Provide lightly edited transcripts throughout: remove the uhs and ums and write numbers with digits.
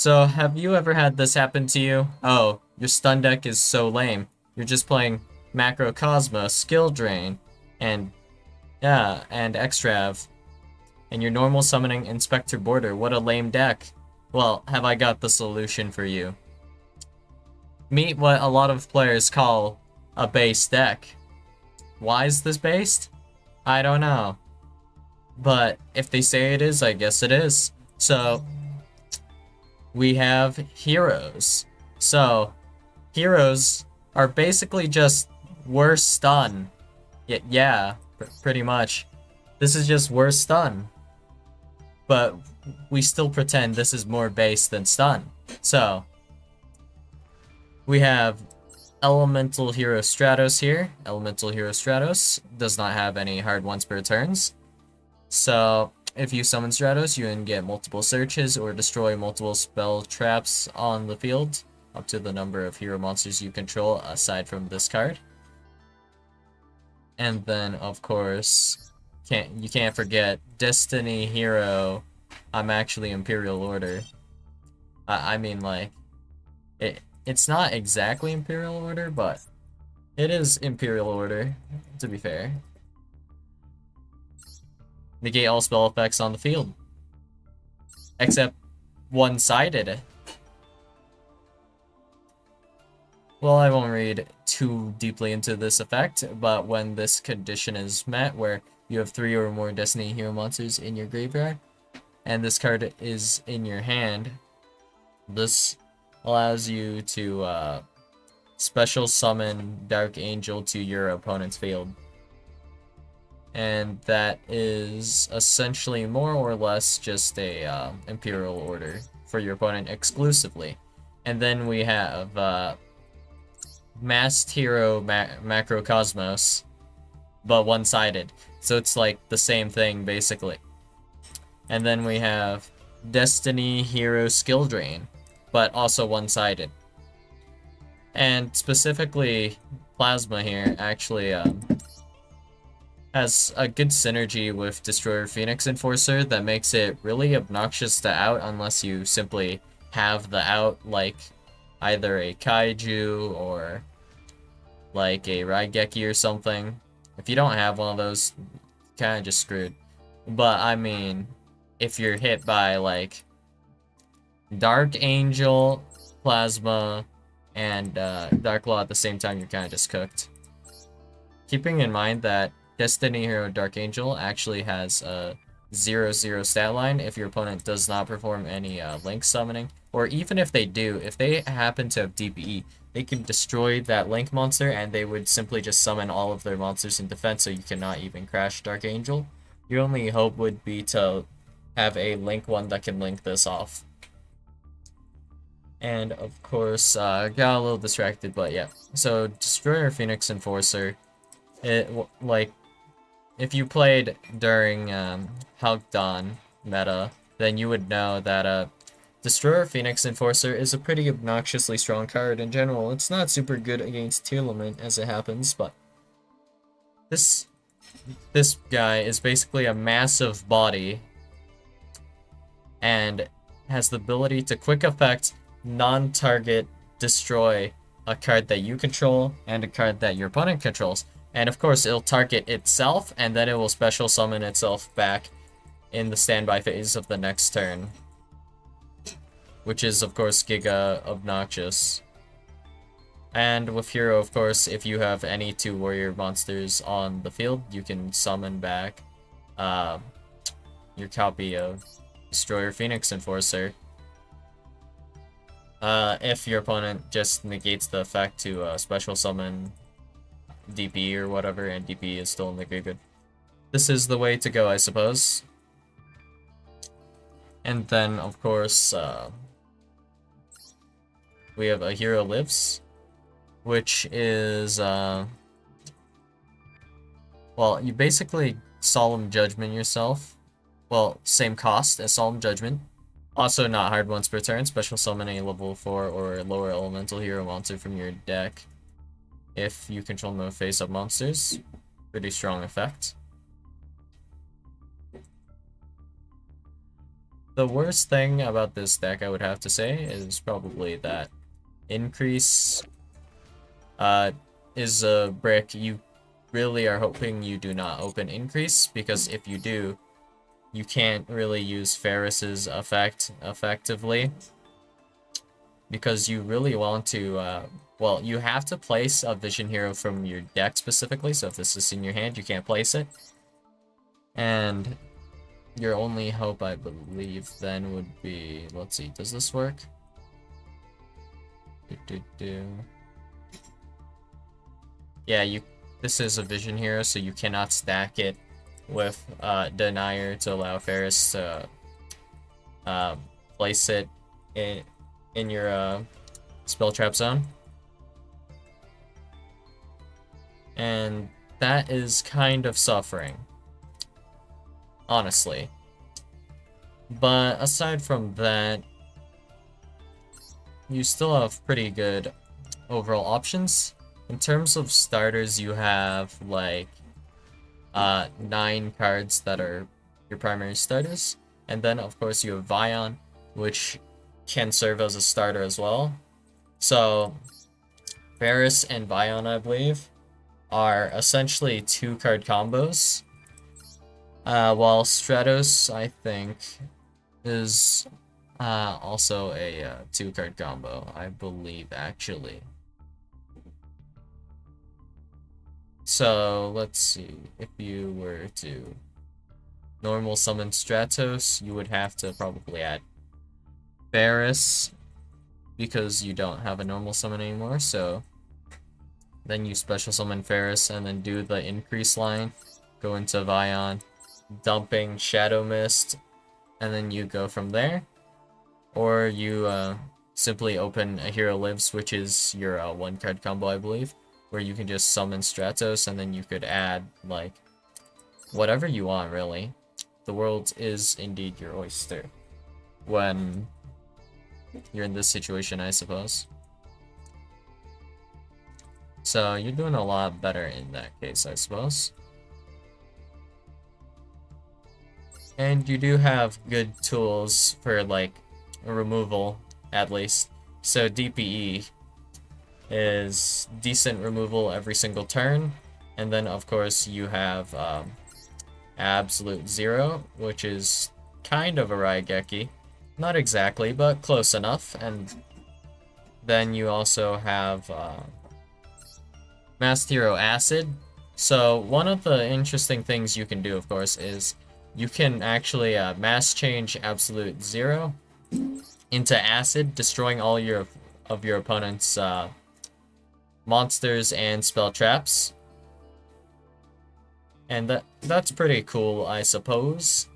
So, have you ever had this happen to you? Oh, your stun deck is so lame. You're just playing Macrocosma, Skill Drain, and and Extrav, and your normal summoning Inspector Border. What a lame deck. Well, have I got the solution for you. Meet what a lot of players call a base deck. Why is this based? I don't know. But if they say it is, I guess it is. So, we have heroes. So, heroes are basically just worse stun. Yeah, pretty much. This is just worse stun. But we still pretend this is more base than stun. So, we have Elemental Hero Stratos here. Elemental Hero Stratos does not have any hard once per turns. So, if you summon Stratos, you can get multiple searches or destroy multiple spell traps on the field, up to the number of hero monsters you control aside from this card. And then, of course, you can't forget Destiny Hero. I'm actually Imperial Order. I mean, like, it's not exactly Imperial Order, but it is Imperial Order, to be fair. Negate all spell effects on the field. Except one-sided. Well, I won't read too deeply into this effect, but when this condition is met, where you have 3 or more Destiny Hero monsters in your graveyard, and this card is in your hand, this allows you to special summon Dark Angel to your opponent's field. And that is essentially more or less just a Imperial Order for your opponent exclusively. And then we have Masked Hero Macrocosmos, but one-sided. So it's like the same thing, basically. And then we have Destiny Hero Skill Drain, but also one-sided. And specifically, Plasma here actually has a good synergy with Destroyer Phoenix Enforcer that makes it really obnoxious to out unless you simply have the out like either a Kaiju or like a Raigeki or something. If you don't have one of those, kind of just screwed. But I mean, if you're hit by like Dark Angel, Plasma, and Dark Law at the same time, you're kind of just cooked. Keeping in mind that Destiny Hero Dark Angel actually has a 0/0 stat line if your opponent does not perform any link summoning, or even if they do, if they happen to have DPE, they can destroy that link monster and they would simply just summon all of their monsters in defense, so you cannot even crash Dark Angel. Your only hope would be to have a link one that can link this off. And of course, got a little distracted, but yeah. So Destroyer Phoenix Enforcer, like, if you played during Halcyon meta, then you would know that Destroyer Phoenix Enforcer is a pretty obnoxiously strong card in general. It's not super good against Tearlament as it happens, but this guy is basically a massive body and has the ability to quick effect non-target destroy a card that you control and a card that your opponent controls. And of course, it'll target itself, and then it will special summon itself back in the standby phase of the next turn. Which is, of course, giga obnoxious. And with Hero, of course, if you have any 2 warrior monsters on the field, you can summon back your copy of Destroyer Phoenix Enforcer. If your opponent just negates the effect to special summon DP or whatever, and DP is still in the graveyard. This is the way to go, I suppose. And then, of course, we have A Hero Lives, which is, well, you basically Solemn Judgment yourself. Well, same cost as Solemn Judgment. Also not hard once per turn, special summon a level 4 or lower elemental hero monster from your deck. If you control no face-up monsters, pretty strong effect. The worst thing about this deck, I would have to say, is probably that increase is a brick you really are hoping you do not open increase, because if you do, you can't really use Ferris's effect effectively, because you really want to, well, you have to place a Vision Hero from your deck specifically, so if this is in your hand, you can't place it. And your only hope, I believe, then would be, let's see, does this work? Yeah, this is a Vision Hero, so you cannot stack it with Denier to allow Ferris to place it in your spell trap zone. And that is kind of suffering, honestly. But aside from that, you still have pretty good overall options. In terms of starters, you have like 9 cards that are your primary starters, and then of course you have Vion, which can serve as a starter as well. So Ferris and Vion, I believe, are essentially 2-card combos, while Stratos, I think, is also a 2-card combo, I believe, actually. So let's see, if you were to normal summon Stratos, you would have to probably add Ferris, because you don't have a normal summon anymore, so then you special summon Ferris and then do the increase line, go into Vion, dumping Shadow Mist, and then you go from there. Or you simply open a Hero Lives, which is your 1-card combo, I believe, where you can just summon Stratos, and then you could add, like, whatever you want, really. The world is indeed your oyster when you're in this situation, I suppose. So you're doing a lot better in that case, I suppose. And you do have good tools for, like, removal, at least. So DPE is decent removal every single turn, and then of course you have Absolute Zero, which is kind of a Raigeki. Not exactly, but close enough. And then you also have Masked Hero Acid. So one of the interesting things you can do, of course, is you can actually mass change Absolute Zero into Acid, destroying all of your opponent's monsters and spell traps. And that's pretty cool, I suppose.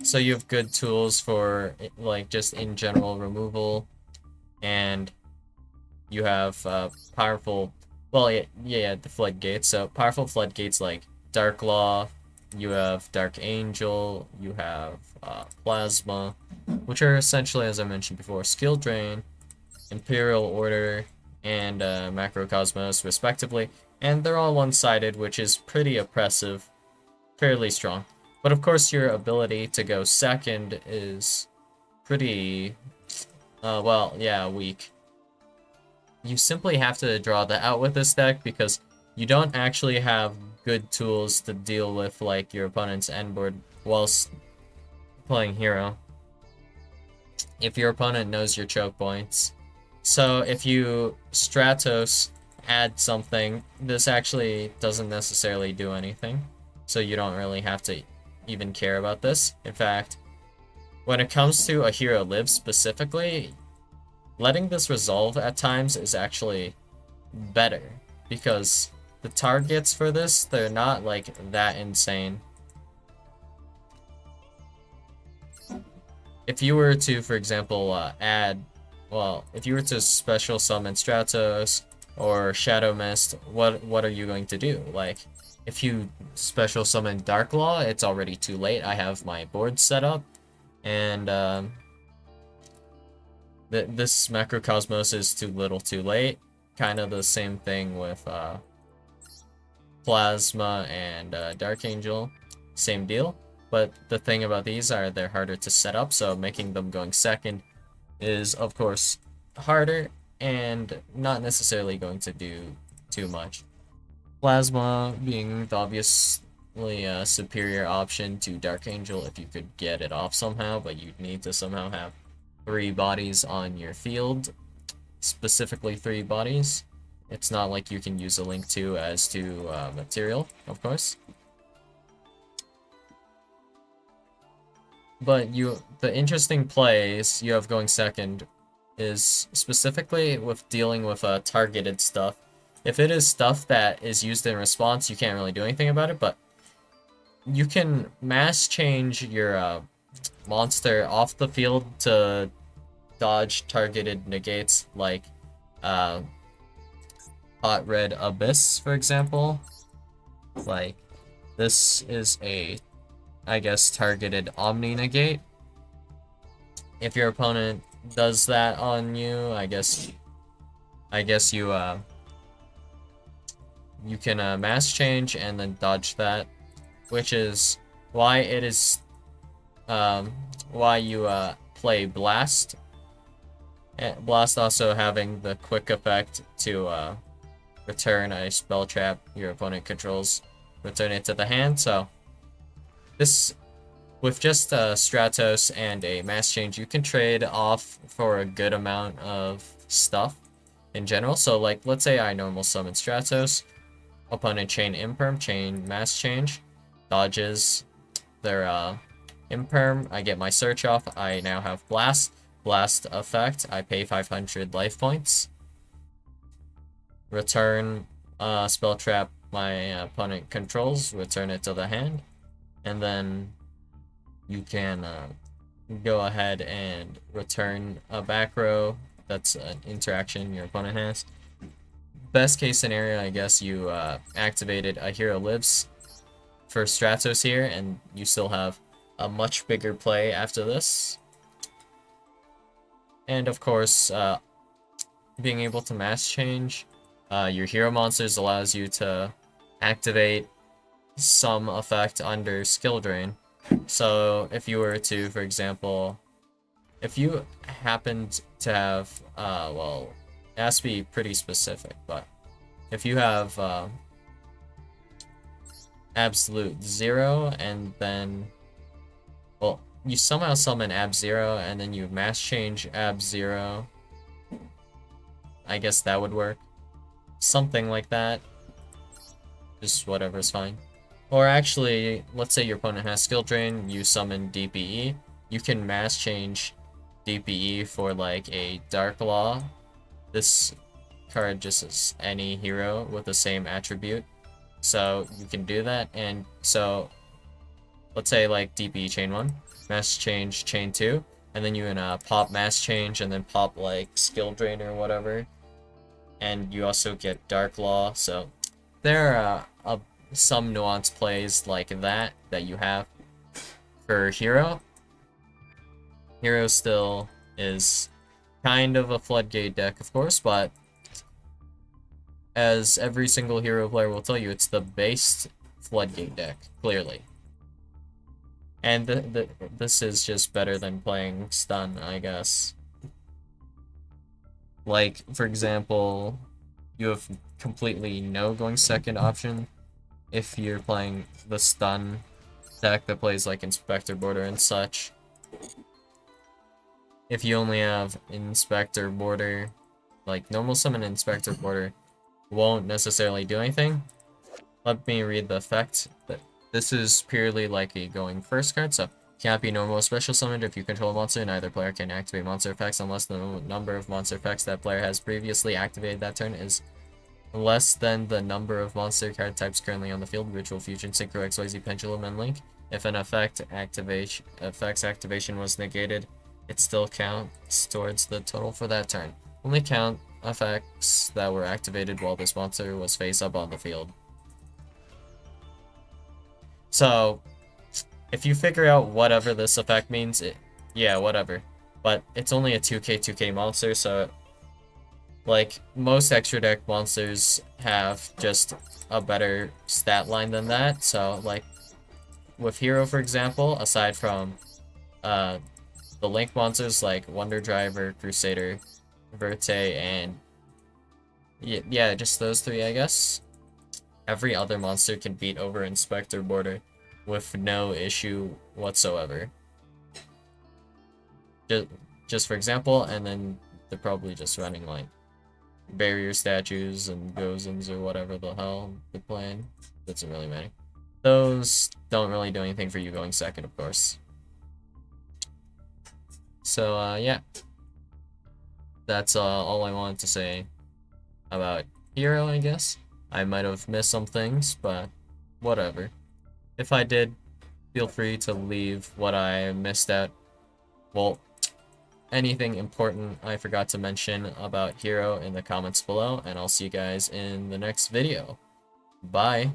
So you have good tools for, like, just in general removal, and you have powerful, well, yeah, the floodgates. So powerful floodgates like Dark Law, you have Dark Angel, you have Plasma, which are essentially, as I mentioned before, Skill Drain, Imperial Order, and Macrocosmos, respectively. And they're all one-sided, which is pretty oppressive, fairly strong. But of course, your ability to go second is pretty, well, yeah, weak. You simply have to draw that out with this deck, because you don't actually have good tools to deal with, like, your opponent's end board whilst playing hero, if your opponent knows your choke points. So if you Stratos add something, this actually doesn't necessarily do anything, so you don't really have to even care about this. In fact, when it comes to a Hero Live specifically, letting this resolve at times is actually better, because the targets for this, they're not, like, that insane. If you were to, for example, if you were to special summon Stratos or Shadow Mist, what are you going to do? Like, if you special summon Dark Law, it's already too late. I have my board set up, and this Macrocosmos is too little too late. Kind of the same thing with Plasma and Dark Angel. same deal. But the thing about these are they're harder to set up, so making them going second is, of course, harder and not necessarily going to do too much. Plasma being the obviously superior option to Dark Angel if you could get it off somehow, but you'd need to somehow have 3 bodies on your field, specifically 3 bodies. It's not like you can use a link to as to material, of course. But the interesting plays you have going second is specifically with dealing with targeted stuff. If it is stuff that is used in response, you can't really do anything about it, but you can mass change your monster off the field to dodge targeted negates, like Hot Red Abyss, for example. Like, this is a, I guess, targeted Omni negate. If your opponent does that on you, I guess you can mass change and then dodge that, which is why it is why you play Blast. Blast also having the quick effect to return a spell trap your opponent controls, return it to the hand. So this, with just Stratos and a mass change, you can trade off for a good amount of stuff in general. So like, let's say I normal summon Stratos, opponent chain imperm, chain mass change, dodges their imperm, I get my search off, I now have Blast. Blast effect, I pay 500 life points. Return spell trap my opponent controls, return it to the hand, and then you can go ahead and return a back row. That's an interaction your opponent has. Best case scenario, I guess you activated a hero lives for Stratos here, and you still have a much bigger play after this. And of course, being able to mass change your hero monsters allows you to activate some effect under skill drain. So if you were to, for example, if you happened to have, well, it has to be pretty specific, but if you have absolute 0 and then, well, you somehow summon Ab 0 and then you mass change Ab 0, I guess that would work. Something like that. Just whatever's fine. Or actually, let's say your opponent has skill drain, you summon DPE. You can mass change DPE for like a Dark Law. This card just is any hero with the same attribute. So you can do that, and so let's say like DPE chain 1, mass change chain 2, and then you can pop mass change and then pop like skill drain or whatever. And you also get Dark Law, so there are some nuanced plays like that you have for Hero. Hero still is kind of a floodgate deck, of course, but as every single hero player will tell you, it's the base floodgate deck, clearly. And this is just better than playing stun, I guess. Like, for example, you have completely no going second option if you're playing the stun deck that plays like Inspector Border and such. If you only have Inspector Border, like normal summon Inspector Border won't necessarily do anything. Let me read the effect. This is purely like a going first card, so can't be normal or special summoned if you control a monster. Neither player can activate monster effects unless the number of monster effects that player has previously activated that turn is less than the number of monster card types currently on the field. Ritual Fusion, Synchro, XYZ, Pendulum, and Link. If an effect's activation was negated, it still counts towards the total for that turn. Only count effects that were activated while this monster was face up on the field. So, if you figure out whatever this effect means, yeah, whatever. But it's only a 2k monster, so like most extra deck monsters have just a better stat line than that. So like with Hero, for example, aside from uh, the Link monsters like Wonder Driver, Crusader, Verte, and yeah, just those three, I guess. Every other monster can beat over Inspector Border with no issue whatsoever. Just, just for example, and then they're probably just running like barrier statues and Gozens or whatever the hell they're playing. Doesn't really matter. Those don't really do anything for you going second, of course. So, yeah. That's all I wanted to say about Hero, I guess. I might have missed some things, but whatever. If I did, feel free to leave what I missed out. Well, anything important I forgot to mention about Hero in the comments below, and I'll see you guys in the next video. Bye!